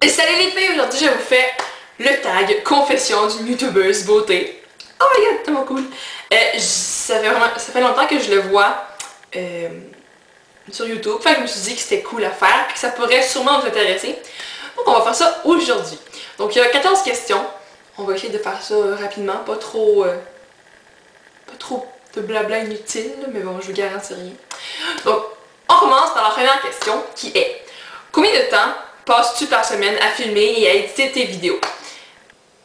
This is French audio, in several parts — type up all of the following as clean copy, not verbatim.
Et salut les filles, aujourd'hui je vous fais le tag confession d'une youtubeuse beauté. Oh my god, tellement cool. Ça fait longtemps que je le vois sur YouTube, fait que je me suis dit que c'était cool à faire et que ça pourrait sûrement vous intéresser. Donc on va faire ça aujourd'hui. Donc il y a 14 questions. On va essayer de faire ça rapidement, pas trop de blabla inutile, mais bon, je vous garantis rien. Donc on commence par la première question qui est: combien de temps passes-tu par semaine à filmer et à éditer tes vidéos?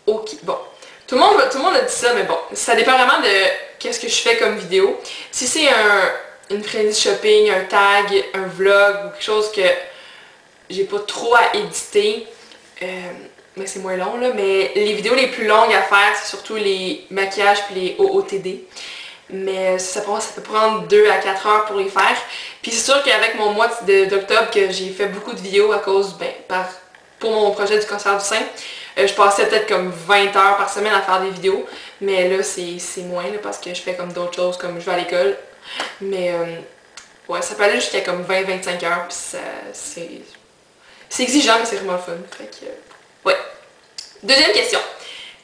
Ok, bon. Tout le monde a dit ça, mais bon, ça dépend vraiment de qu'est-ce que je fais comme vidéo. Si c'est une frenzy shopping, un tag, un vlog ou quelque chose que j'ai pas trop à éditer, mais c'est moins long là, mais les vidéos les plus longues à faire, c'est surtout les maquillages puis les OOTD. Mais ça peut prendre 2 à 4 heures pour les faire. Puis c'est sûr qu'avec mon mois d'octobre que j'ai fait beaucoup de vidéos à cause, pour mon projet du cancer du sein, je passais peut-être comme 20 heures par semaine à faire des vidéos. Mais là, c'est moins là, parce que je fais comme d'autres choses, comme je vais à l'école. Mais ouais, ça peut aller jusqu'à comme 20-25 heures. Puis c'est exigeant, mais c'est vraiment le fun. Fait que, ouais. Deuxième question.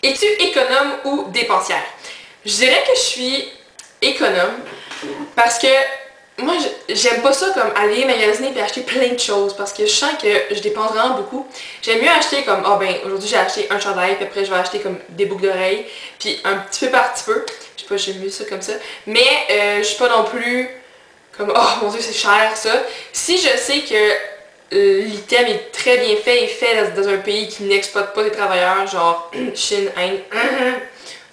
Es-tu économe ou dépensière? Je dirais que je suis économe parce que moi j'aime pas ça comme aller magasiner et acheter plein de choses parce que je sens que je dépense vraiment beaucoup. J'aime mieux acheter comme aujourd'hui j'ai acheté un chandail puis après je vais acheter comme des boucles d'oreilles puis un petit peu par petit peu. Je sais pas, j'aime mieux ça comme ça. Mais je suis pas non plus comme oh mon dieu c'est cher ça. Si je sais que l'item est très bien fait et fait dans un pays qui n'exploite pas les travailleurs, genre Chine, Inde,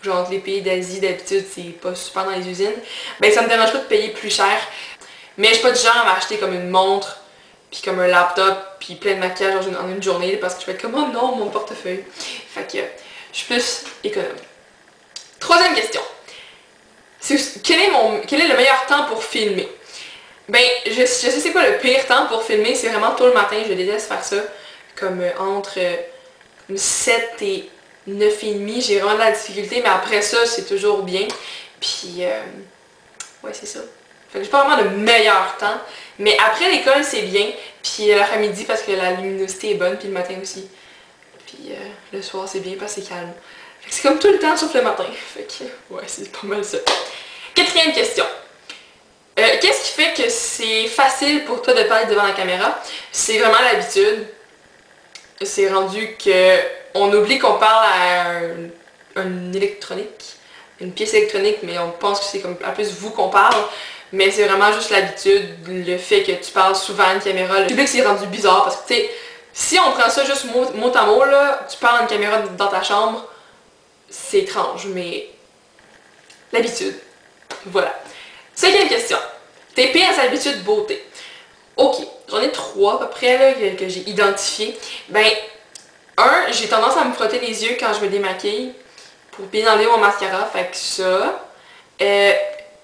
genre les pays d'Asie d'habitude c'est pas super dans les usines, ben ça me dérange pas de payer plus cher. Mais je suis pas du genre à m'acheter comme une montre, puis comme un laptop, puis plein de maquillage en une journée parce que je vais être comme oh non mon portefeuille. Fait que je suis plus économe. Troisième question. Quel est le meilleur temps pour filmer? Ben, je sais c'est quoi le pire temps pour filmer, c'est vraiment tôt le matin, je déteste faire ça. Comme entre 7 et 9h30, j'ai vraiment de la difficulté, mais après ça, c'est toujours bien. Puis, ouais, c'est ça. Fait que j'ai pas vraiment le meilleur temps, mais après l'école, c'est bien. Puis l'après-midi, parce que la luminosité est bonne, puis le matin aussi. Puis le soir, c'est bien parce que c'est calme. Fait que c'est comme tout le temps, sauf le matin. Fait que, ouais, c'est pas mal ça. Quatrième question. Qu'est-ce qui fait que c'est facile pour toi de parler devant la caméra? C'est vraiment l'habitude. C'est rendu que on oublie qu'on parle à un électronique, une pièce électronique, mais on pense que c'est comme à plus vous qu'on parle. Mais c'est vraiment juste l'habitude, le fait que tu parles souvent à une caméra. Le public c'est rendu bizarre parce que tu sais, si on prend ça juste mot à mot, là, tu parles à une caméra dans ta chambre, c'est étrange, mais l'habitude. Voilà. Cinquième question. Tes pires habitudes beauté. Ok, j'en ai 3 à peu près là, que j'ai identifié. Ben, j'ai tendance à me frotter les yeux quand je me démaquille pour bien enlever mon mascara, fait que ça.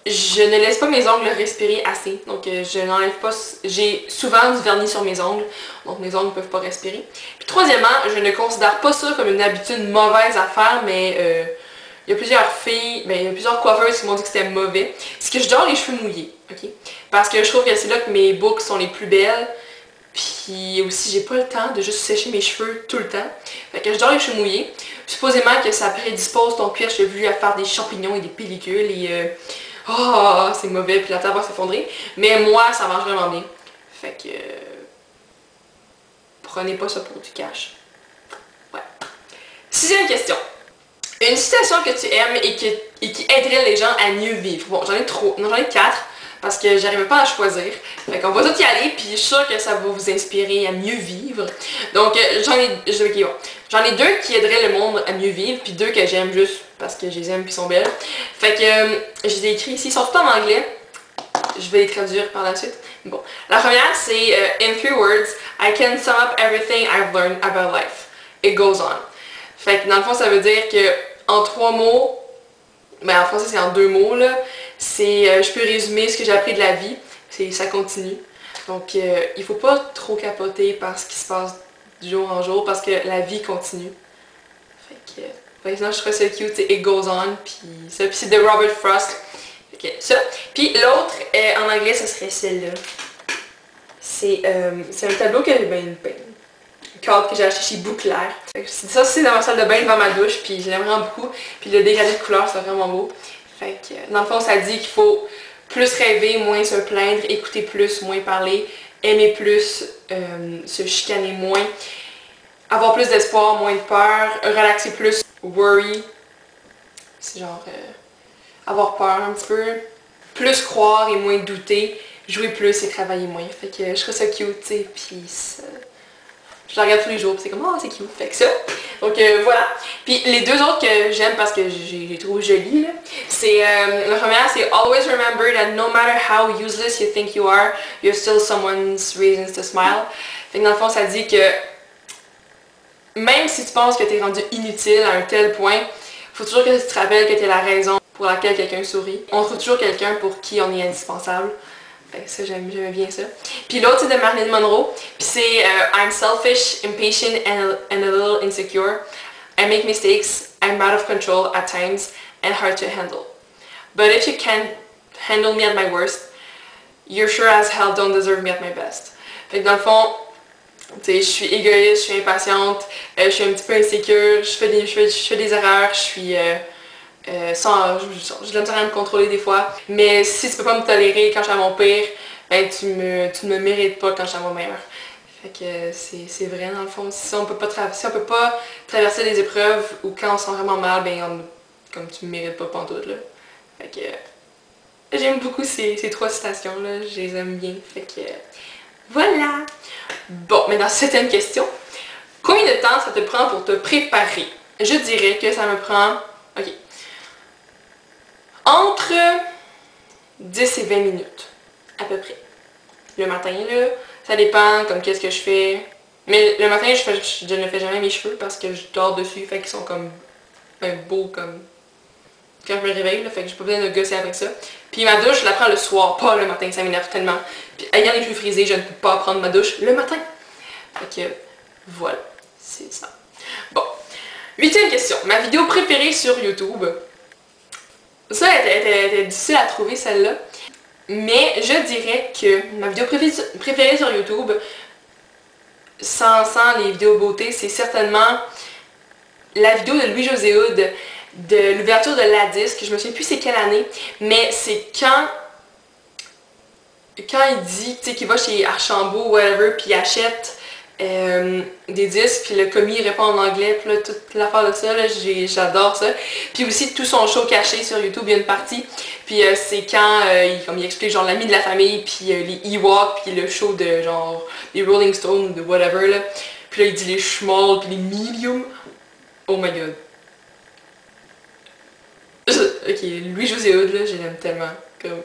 Je ne laisse pas mes ongles respirer assez, donc je n'enlève pas. J'ai souvent du vernis sur mes ongles, donc mes ongles ne peuvent pas respirer. Puis troisièmement, je ne considère pas ça comme une habitude mauvaise à faire, mais il y a plusieurs filles, il y a plusieurs coiffeuses qui m'ont dit que c'était mauvais. C'est que je dors les cheveux mouillés, ok? Parce que je trouve que c'est là que mes boucles sont les plus belles. Puis aussi, j'ai pas le temps de juste sécher mes cheveux tout le temps. Fait que je dors les cheveux mouillés. Supposément que ça prédispose ton cuir chevelu à faire des champignons et des pellicules et c'est mauvais puis la table va s'effondrer. Mais moi, ça marche vraiment bien. Fait que prenez pas ça pour du cash. Ouais. Sixième question. Une citation que tu aimes et qui aiderait les gens à mieux vivre. Bon, j'en ai 4 parce que j'arrivais pas à choisir. Fait qu'on va tout y aller, puis je suis sûre que ça va vous inspirer à mieux vivre. Donc j'en ai 2 qui aideraient le monde à mieux vivre, puis 2 que j'aime juste parce que je les aime puis sont belles. Fait que je les ai écrits ici, ils sont tous en anglais. Je vais les traduire par la suite. Bon, la première c'est In 3 words, I can sum up everything I've learned about life. It goes on. Fait que dans le fond, ça veut dire que en 3 mots, mais en français c'est en 2 mots là, c'est je peux résumer ce que j'ai appris de la vie, ça continue. Donc il faut pas trop capoter par ce qui se passe du jour en jour parce que la vie continue. Fait que par exemple, je trouve ça cute, c'est It Goes On, puis ça, puis c'est de Robert Frost. Fait que ça. Puis l'autre en anglais, ça serait celle-là. C'est un tableau que cadre que j'ai acheté chez Bouclair. Ça, c'est dans ma salle de bain devant ma douche, puis je l'aime vraiment beaucoup. Puis le dégradé de couleur, c'est vraiment beau. Fait que, dans le fond, ça dit qu'il faut plus rêver, moins se plaindre, écouter plus, moins parler, aimer plus, se chicaner moins, avoir plus d'espoir, moins de peur, relaxer plus, worry, c'est genre avoir peur un petit peu, plus croire et moins douter, jouer plus et travailler moins. Fait que je trouve ça cute, tu sais, pis je la regarde tous les jours, c'est comme, oh, c'est cute, fait que ça. Donc voilà. Puis les deux autres que j'aime parce que j'ai trouvé jolies, c'est, la première c'est Always remember that no matter how useless you think you are, you're still someone's reasons to smile. Fait que dans le fond, ça dit que même si tu penses que t'es rendu inutile à un tel point, faut toujours que tu te rappelles que t'es la raison pour laquelle quelqu'un sourit. On trouve toujours quelqu'un pour qui on est indispensable. Fait que ça, j'aimais bien ça. Puis l'autre, c'est de Marilyn Monroe. Puis c'est I'm selfish, impatient and a little insecure. I make mistakes, I'm out of control at times and hard to handle. But if you can't handle me at my worst, you sure as hell don't deserve me at my best. Fait que dans le fond, tu sais, je suis égoïste, je suis impatiente, je suis un petit peu insécure, je fais des erreurs, je suis je l'aime rien me contrôler des fois. Mais si tu peux pas me tolérer quand je suis à mon pire, ben tu me mérites pas quand je suis à mon meilleur. Fait que c'est vrai dans le fond. Si on peut pas traverser des épreuves ou quand on se sent vraiment mal, ben comme tu me mérites pas pantoute là. Fait que j'aime beaucoup ces trois citations là, je les aime bien. Fait que voilà! Bon, maintenant, 7e question. Combien de temps ça te prend pour te préparer? Je dirais que ça me prend, ok, entre 10 et 20 minutes, à peu près. Le matin, là, ça dépend, comme qu'est-ce que je fais. Mais le matin, je ne fais jamais mes cheveux parce que je dors dessus, fait qu'ils sont comme, beaux comme quand je me réveille, là, fait que j'ai pas besoin de gosser avec ça. Puis ma douche, je la prends le soir, pas le matin, ça m'énerve tellement. Puis ayant les cheveux frisés, je ne peux pas prendre ma douche le matin. Fait que, voilà, c'est ça. Bon, 8e question. Ma vidéo préférée sur YouTube. Ça, elle était difficile à trouver, celle-là. Mais je dirais que ma vidéo préférée sur YouTube, sans les vidéos beauté, c'est certainement la vidéo de Louis-José Hood de l'ouverture de la disque. Je me souviens plus c'est quelle année, mais c'est quand il dit, tu sais, qu'il va chez Archambault ou whatever, puis il achète des disques, puis le commis répond en anglais, puis là, toute l'affaire de ça, là, j'adore ça. Puis aussi tout son show caché sur YouTube, il y a une partie, puis c'est quand il explique genre l'ami de la famille, puis les Ewoks, puis le show de genre les Rolling Stones ou de whatever, là. Puis là il dit les small, puis les medium. Oh my god. Ok, Louis-José Hood, là, je l'aime tellement. Comme,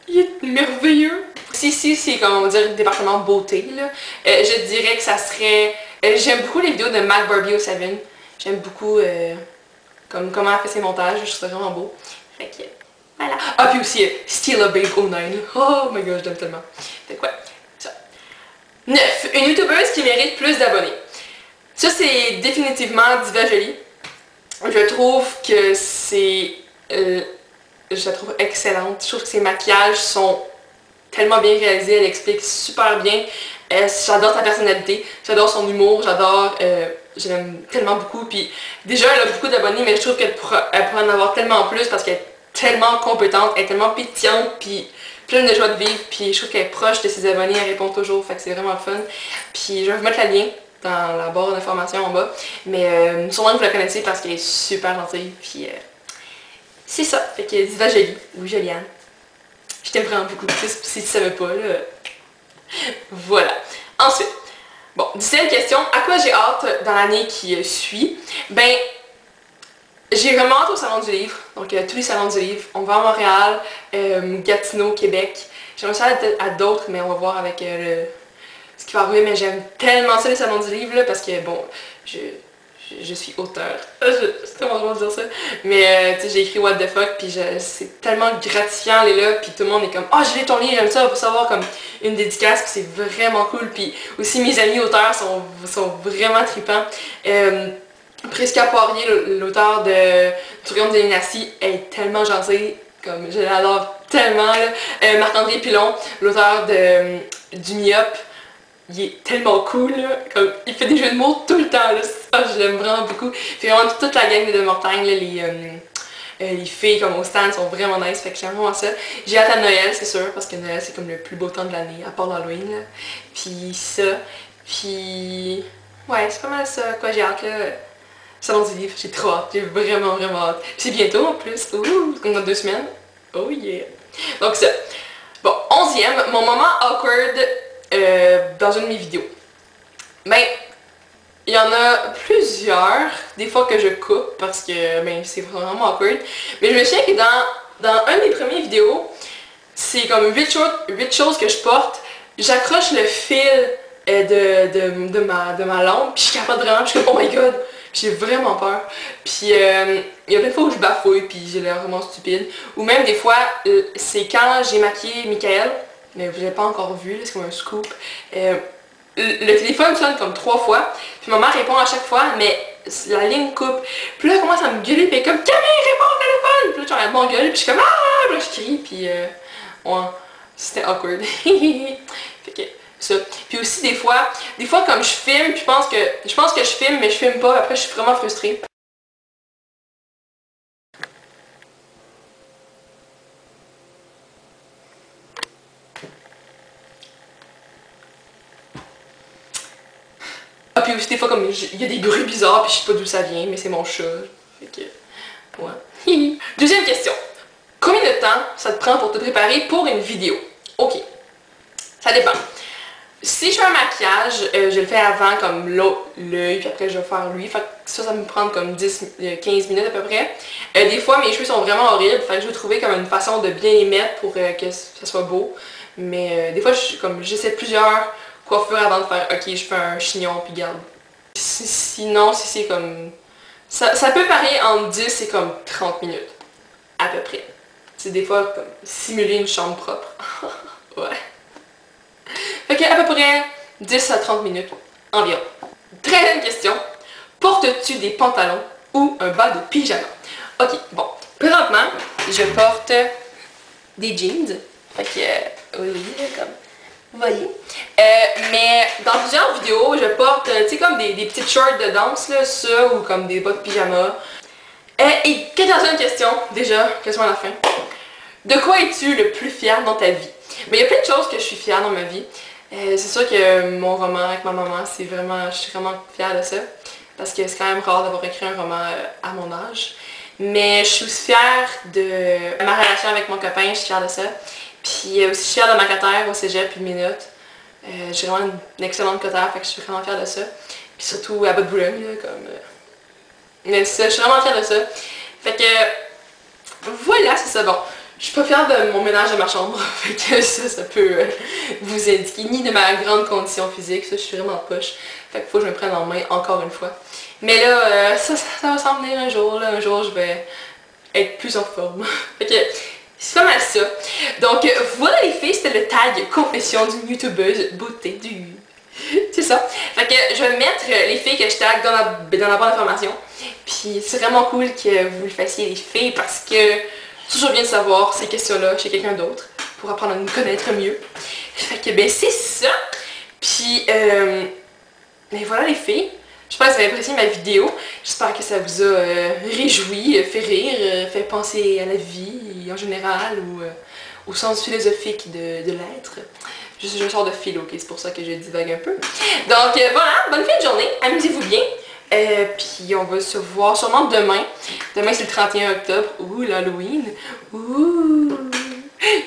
il est merveilleux. Si c'est comme on va dire département beauté, là, je dirais que ça serait... j'aime beaucoup les vidéos de Mac Barbie 7. J'aime beaucoup comme comment elle fait ses montages, je trouve ça vraiment beau. Fait que, voilà. Ah, puis aussi Steal a Babe 09. Oh my god, je l'aime tellement. Fait quoi, ça. 9. Une youtubeuse qui mérite plus d'abonnés. Ça, c'est définitivement Diva Jolie. Je trouve que c'est... je la trouve excellente. Je trouve que ses maquillages sont tellement bien réalisés. Elle explique super bien. J'adore sa personnalité. J'adore son humour. Je l'aime tellement beaucoup. Puis déjà, elle a beaucoup d'abonnés, mais je trouve qu'elle pourrait en avoir tellement plus parce qu'elle est tellement compétente, elle est tellement pétillante, puis pleine de joie de vivre. Puis je trouve qu'elle est proche de ses abonnés. Elle répond toujours. Fait que c'est vraiment le fun. Puis je vais vous mettre le lien dans la barre d'informations en bas. Mais sûrement que vous la connaissez parce qu'elle est super gentille. Puis c'est ça. Fait que Diva Jolie ou Joliane. Je t'aime vraiment beaucoup. Si tu savais pas, là. Voilà. Ensuite, bon, 10e question. À quoi j'ai hâte dans l'année qui suit? Ben, j'ai vraiment hâte au Salon du Livre. Donc, tous les salons du livre. On va à Montréal, Gatineau, Québec. J'aimerais ça aller à d'autres, mais on va voir avec ce qui va arriver. Mais j'aime tellement ça, les salons du livre, là, parce que, bon, je suis auteur. C'est tellement drôle de dire ça. Mais tu sais, j'ai écrit What the fuck, puis c'est tellement gratifiant aller là, puis tout le monde est comme « Ah, j'ai lu ton livre, j'aime ça, on peut savoir comme une dédicace, puis c'est vraiment cool. » Puis aussi mes amis auteurs sont vraiment trippants. Prisca Poirier, l'auteur de Du Royaume des Dynasties, est tellement gentille, comme je l'adore tellement. Marc-André Pilon, l'auteur du Myope, il est tellement cool, là. Comme, il fait des jeux de mots tout le temps, là. Ah, je l'aime vraiment beaucoup. Puis vraiment, toute la gang de Mortagne, là, les filles comme au stand sont vraiment nice, fait que j'aime vraiment ça. J'ai hâte à Noël, c'est sûr, parce que Noël c'est comme le plus beau temps de l'année, à part l'Halloween, là. Puis ça, puis... Ouais, c'est pas mal ça, quoi, j'ai hâte, là. Salon du livre, j'ai trop hâte, j'ai vraiment hâte. Puis c'est bientôt en plus, ouh, comme dans 2 semaines. Oh yeah! Donc ça. Bon, 11e, mon moment awkward dans une de mes vidéos. Ben, il y en a plusieurs, des fois que je coupe parce que ben, c'est vraiment awkward. Mais je me souviens que dans un des premiers vidéos, c'est comme 8 choses que je porte. J'accroche le fil de ma lampe, puis je capote vraiment, puis je suis comme oh my god, j'ai vraiment peur. Puis il y a plein de fois où je bafouille, puis j'ai l'air vraiment stupide. Ou même des fois, c'est quand j'ai maquillé Michael, mais vous l'avez pas encore vu, c'est comme un scoop. Le téléphone sonne comme 3 fois, puis ma mère répond à chaque fois, mais la ligne coupe. Puis là, elle commence à me gueuler, puis elle est comme Camille, réponds au téléphone! Puis là, genre, elle m'engueule, puis je suis comme ah! Puis là, je crie, puis ouais, c'était awkward. Fait que ça. Puis aussi des fois comme je filme, puis je pense que je filme, mais je filme pas, après je suis vraiment frustrée. Ah, puis aussi des fois comme il y a des bruits bizarres, puis je sais pas d'où ça vient, mais c'est mon chat. Fait que, ouais. Deuxième question. Combien de temps ça te prend pour te préparer pour une vidéo? Ok. Ça dépend. Si je fais un maquillage, je le fais avant comme l'œil, puis après je vais faire lui. Fait que ça me prend comme 10-15 minutes à peu près. Des fois mes cheveux sont vraiment horribles, fait que je vais trouver comme une façon de bien les mettre pour que ça soit beau. Mais des fois j'essaie plusieurs coiffures avant de faire ok je fais un chignon puis garde. Sinon si c'est comme... Ça peut varier entre 10 et comme 30 minutes. À peu près. C'est des fois comme simuler une chambre propre. Ouais. Fait que à peu près 10 à 30 minutes environ. 13e question. Portes-tu des pantalons ou un bas de pyjama? Ok, bon. Présentement, je porte des jeans. Fait que, oui, comme vous voyez. Mais dans plusieurs vidéos, je porte, tu sais, comme des petites shorts de danse, là, ça, ou comme des bas de pyjama. Et 14e question, déjà, question à la fin. De quoi es-tu le plus fier dans ta vie? Mais il y a plein de choses que je suis fière dans ma vie. C'est sûr que mon roman avec ma maman, je suis vraiment fière de ça. Parce que c'est quand même rare d'avoir écrit un roman à mon âge. Mais je suis aussi fière de ma relation avec mon copain, je suis fière de ça. Puis aussi je suis fière de ma cotère au cégep puis de mes notes. J'ai vraiment une excellente cotère, fait que je suis vraiment fière de ça. Puis surtout à Bas-de-Boulogne, là, comme... Mais ça, je suis vraiment fière de ça. Fait que... Voilà, c'est ça, bon. Je suis pas fière de mon ménage de ma chambre, fait que ça peut vous indiquer, ni de ma grande condition physique, ça je suis vraiment poche, fait qu'il faut que je me prenne en main encore une fois. Mais là, ça va s'en venir un jour je vais être plus en forme. Fait que c'est pas mal ça. Donc voilà les filles, c'était le tag confession d'une youtubeuse beauté du... C'est ça. Fait que je vais mettre les filles que je tag dans la barre d'information. Puis c'est vraiment cool que vous le fassiez les filles parce que c'est toujours bien de savoir ces questions-là chez quelqu'un d'autre pour apprendre à nous connaître mieux. Fait que ben c'est ça. Puis ben voilà les filles. J'espère que vous avez apprécié ma vidéo. J'espère que ça vous a réjoui, fait rire, fait penser à la vie en général ou au sens philosophique de l'être. Je sors de philo, ok, c'est pour ça que je divague un peu. Donc voilà, bonne fin de journée, amusez-vous bien. Puis on va se voir sûrement demain. Demain c'est le 31 octobre. Ouh, l'Halloween. Ouh.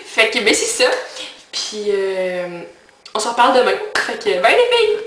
Fait que ben c'est ça. Puis on se reparle demain. Fait que bye les filles!